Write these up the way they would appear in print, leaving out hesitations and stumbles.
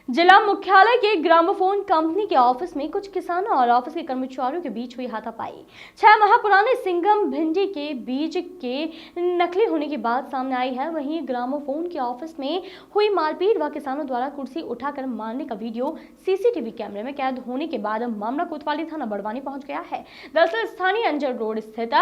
जिला मुख्यालय के ग्रामोफोन कंपनी के ऑफिस में कुछ किसानों और ऑफिस के कर्मचारियों के बीच हुई हाथापाई। 6 माह पुराने सिंघम भिंडी के बीज के नकली होने की बात सामने आई है। वहीं ग्रामोफोन के ऑफिस में हुई मारपीट व किसानों द्वारा कुर्सी उठाकर मारने का वीडियो सीसीटीवी कैमरे में कैद होने के बाद मामला कोतवाली थाना बड़वानी पहुंच गया है। दरअसल स्थानीय अंजर रोड स्थित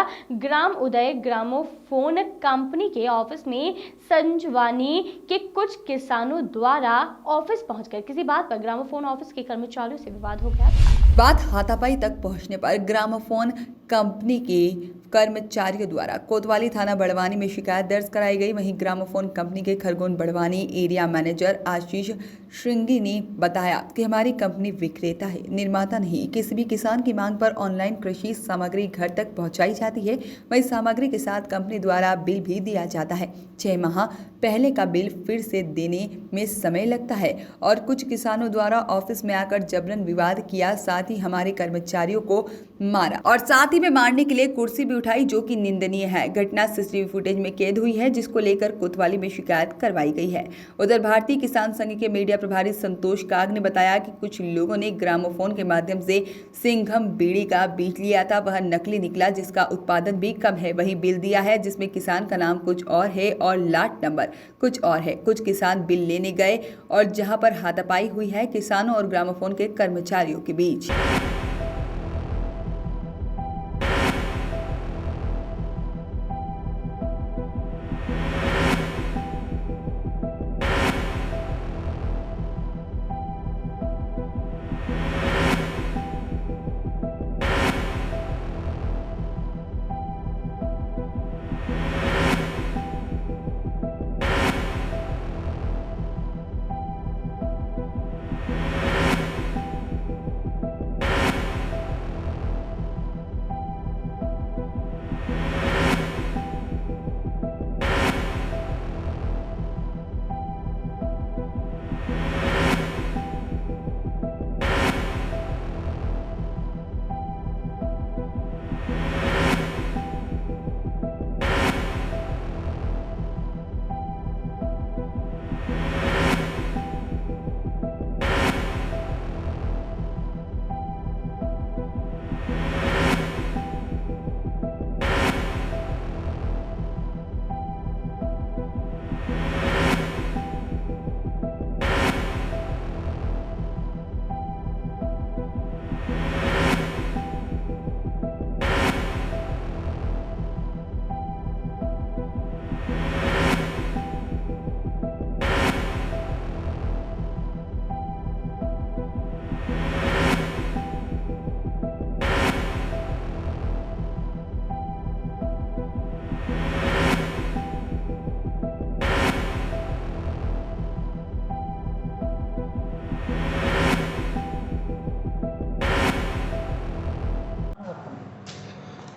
ग्राम उदय ग्रामोफोन कंपनी के ऑफिस में संजवानी के कुछ किसानों द्वारा ऑफिस पहुंचकर किसी बात पर ग्रामोफोन ऑफिस के कर्मचारियों से विवाद हो गया। बात हाथापाई तक पहुंचने पर ग्रामोफोन कंपनी के कर्मचारियों द्वारा कोतवाली थाना बड़वानी में शिकायत दर्ज कराई गई। वहीं ग्रामोफोन कंपनी के खरगोन बड़वानी एरिया मैनेजर आशीष श्रृंगी ने बताया कि हमारी कंपनी विक्रेता है, निर्माता नहीं। किसी भी किसान की मांग पर ऑनलाइन कृषि सामग्री घर तक पहुंचाई जाती है। वही सामग्री के साथ कंपनी द्वारा बिल भी दिया जाता है। 6 माह पहले का बिल फिर से देने में समय लगता है और कुछ किसानों द्वारा ऑफिस में आकर जबरन विवाद किया, साथ ही हमारे कर्मचारियों को मारा और साथ ही में मारने के लिए कुर्सी भी उठाई, जो कि निंदनीय है। घटना सीसीटीवी फुटेज में कैद हुई है, जिसको लेकर कोतवाली में शिकायत करवाई गई है। उधर भारतीय किसान संघ के मीडिया प्रभारी संतोष काग ने बताया कि कुछ लोगों ने ग्रामोफोन के माध्यम से सिंघम बीड़ी का बीज लिया था, वह नकली निकला, जिसका उत्पादन भी कम है। वही बिल दिया है जिसमें किसान का नाम कुछ और है और लाट नंबर कुछ और है। कुछ किसान बिल लेने गए और जहां पर हाथापाई हुई है किसानों और ग्रामोफोन के कर्मचारियों के बीच।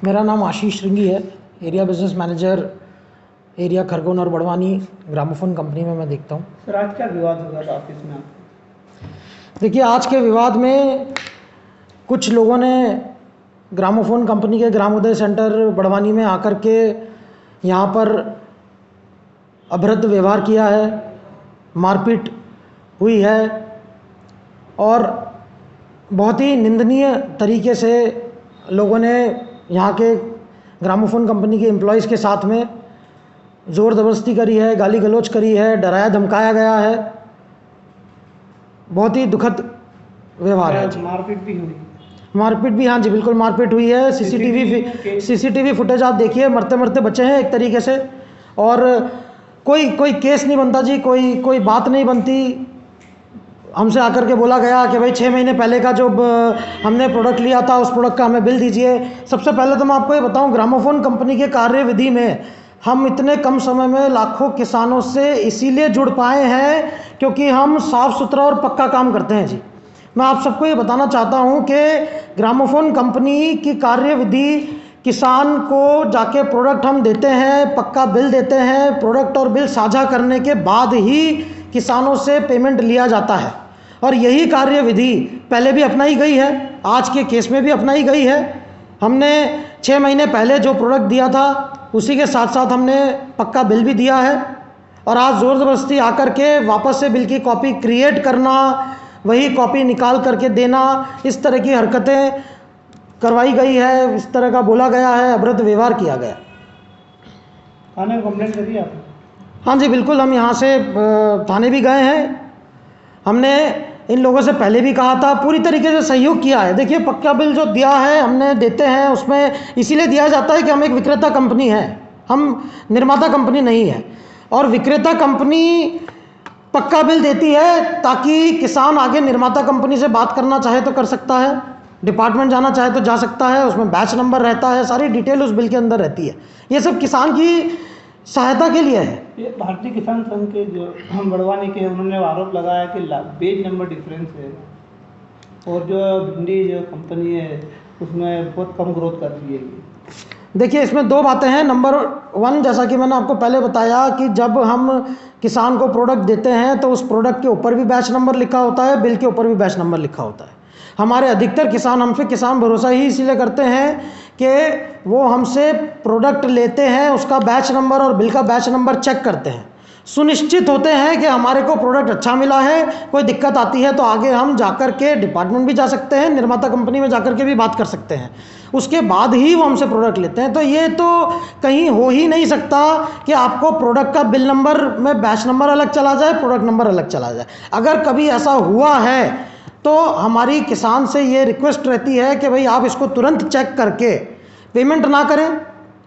मेरा नाम आशीष श्रृंगी है, area business manager area Khargone और बड़वानी ग्रामोफोन कंपनी में मैं देखता हूँ। सर आज क्या विवाद हुआ था ऑफिस में? देखिए, आज के विवाद में कुछ लोगों ने ग्रामोफोन कंपनी के ग्रामोदय सेंटर बड़वानी में आकर के यहाँ पर अभद्र व्यवहार किया है, मारपीट हुई है और बहुत ही निंदनीय तरीके से लोगों ने यहाँ के ग्रामोफोन कंपनी के एम्प्लॉयज़ के साथ में ज़ोर ज़बरदस्ती करी है, गाली गलौज करी है, डराया धमकाया गया है। बहुत ही दुखद व्यवहार है। मारपीट भी हुई? मारपीट भी, हाँ जी बिल्कुल मारपीट हुई है। सीसीटीवी फुटेज आप देखिए, मरते मरते बचे हैं एक तरीके से। और कोई केस नहीं बनता जी, कोई बात नहीं बनती। हमसे आकर के बोला गया कि भाई 6 महीने पहले का जो हमने प्रोडक्ट लिया था उस प्रोडक्ट का हमें बिल दीजिए। सबसे पहले तो मैं आपको ये बताऊं, ग्रामोफोन कंपनी के कार्यविधि में हम इतने कम समय में लाखों किसानों से इसीलिए जुड़ पाए हैं क्योंकि हम साफ़ सुथरा और पक्का काम करते हैं जी। मैं आप सबको ये बताना चाहता हूँ कि ग्रामोफोन कंपनी की कार्यविधि, किसान को जाके प्रोडक्ट हम देते हैं, पक्का बिल देते हैं, प्रोडक्ट और बिल साझा करने के बाद ही किसानों से पेमेंट लिया जाता है। और यही कार्यविधि पहले भी अपनाई गई है, आज के केस में भी अपनाई गई है। हमने 6 महीने पहले जो प्रोडक्ट दिया था उसी के साथ साथ हमने पक्का बिल भी दिया है और आज ज़ोर ज़बरदस्ती आकर के वापस से बिल की कॉपी क्रिएट करना, वही कॉपी निकाल करके देना, इस तरह की हरकतें करवाई गई है, इस तरह का बोला गया है, अभद्र व्यवहार किया गया। थाने में कंप्लेंट करी है आपने? हाँ जी बिल्कुल, हम यहाँ से थाने भी गए हैं। हमने इन लोगों से पहले भी कहा था, पूरी तरीके से सहयोग किया है। देखिए पक्का बिल जो दिया है हमने देते हैं, उसमें इसीलिए दिया जाता है कि हम एक विक्रेता कंपनी है, हम निर्माता कंपनी नहीं है। और विक्रेता कंपनी पक्का बिल देती है ताकि किसान आगे निर्माता कंपनी से बात करना चाहे तो कर सकता है, डिपार्टमेंट जाना चाहे तो जा सकता है, उसमें बैच नंबर रहता है, सारी डिटेल उस बिल के अंदर रहती है। ये सब किसान की सहायता के लिए है। ये भारतीय किसान संघ के जो बड़वानी के, उन्होंने आरोप लगाया कि पेज नंबर डिफरेंस है और जो भिंडी जो कंपनी है उसमें बहुत कम ग्रोथ कर रही है। देखिए इसमें दो बातें हैं। नंबर 1, जैसा कि मैंने आपको पहले बताया कि जब हम किसान को प्रोडक्ट देते हैं तो उस प्रोडक्ट के ऊपर भी बैच नंबर लिखा होता है, बिल के ऊपर भी बैच नंबर लिखा होता है। हमारे अधिकतर किसान हमसे किसान भरोसा ही इसीलिए करते हैं कि वो हमसे प्रोडक्ट लेते हैं, उसका बैच नंबर और बिल का बैच नंबर चेक करते हैं, सुनिश्चित होते हैं कि हमारे को प्रोडक्ट अच्छा मिला है। कोई दिक्कत आती है तो आगे हम जाकर के डिपार्टमेंट भी जा सकते हैं, निर्माता कंपनी में जाकर के भी बात कर सकते हैं, उसके बाद ही वो हमसे प्रोडक्ट लेते हैं। तो ये तो कहीं हो ही नहीं सकता कि आपको प्रोडक्ट का बिल नंबर में बैच नंबर अलग चला जाए, प्रोडक्ट नंबर अलग चला जाए। अगर कभी ऐसा हुआ है तो हमारी किसान से ये रिक्वेस्ट रहती है कि भाई आप इसको तुरंत चेक करके पेमेंट ना करें,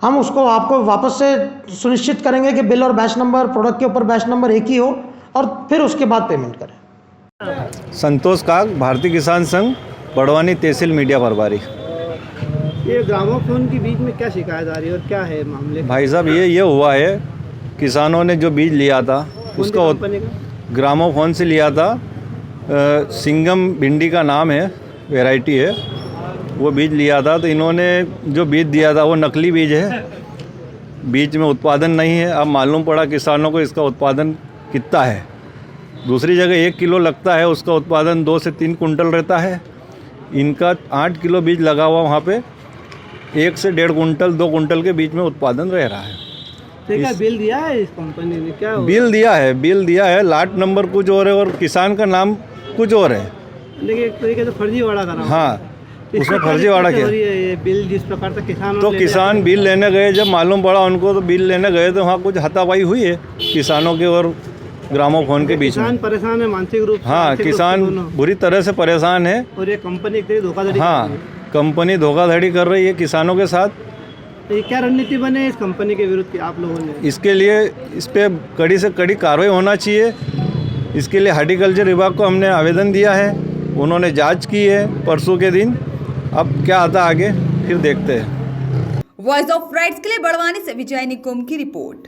हम उसको आपको वापस से सुनिश्चित करेंगे कि बिल और बैच नंबर, प्रोडक्ट के ऊपर बैच नंबर एक ही हो, और फिर उसके बाद पेमेंट करें। संतोष काग, भारतीय किसान संघ, बड़वानी तहसील मीडिया प्रभारी। ये ग्रामोफोन के बीच में क्या शिकायत आ रही है और क्या है मामले? भाई साहब ये हुआ है, किसानों ने जो बीज लिया था उसका ग्रामोफोन से लिया था, सिंगम भिंडी का नाम है, वैरायटी है, वो बीज लिया था। तो इन्होंने जो बीज दिया था वो नकली बीज है, बीज में उत्पादन नहीं है। अब मालूम पड़ा किसानों को इसका उत्पादन कितना है। दूसरी जगह 1 किलो लगता है, उसका उत्पादन 2 से 3 कुंटल रहता है। इनका 8 किलो बीज लगा हुआ, वहाँ पे 1 से 1.5 कुंटल 2 कुंटल के बीच में उत्पादन रह रहा है। क्या बिल दिया है इस कंपनी ने? क्या बिल दिया है, लाट नंबर कुछ और है और किसान का नाम कुछ और है। लेकिन एक तरीके से फर्जीवाड़ा करा। हाँ, उसमें फर्जीवाड़ा किया। ये बिल जिस प्रकार से किसान बिल लेने गए, जब मालूम पड़ा उनको तो बिल लेने गए तो वहाँ कुछ हाथापाई हुई है किसानों के और ग्रामोफोन के बीच में। किसान परेशान है मानसिक रूप से। हाँ, किसान बुरी तरह से परेशान है। और ये कंपनी एक तरह धोखाधड़ी। हाँ, कंपनी धोखाधड़ी कर रही है किसानों के साथ। तो ये क्या रणनीति बने इस कंपनी के विरुद्ध की आप लोगों ने? इसके लिए इस पर कड़ी से कड़ी कार्रवाई होना चाहिए। इसके लिए हार्टिकल्चर विभाग को हमने आवेदन दिया है, उन्होंने जांच की है परसों के दिन। अब क्या आता आगे फिर देखते हैं। वॉइस ऑफ राइट्स के लिए बड़वानी से विजय निकुम की रिपोर्ट।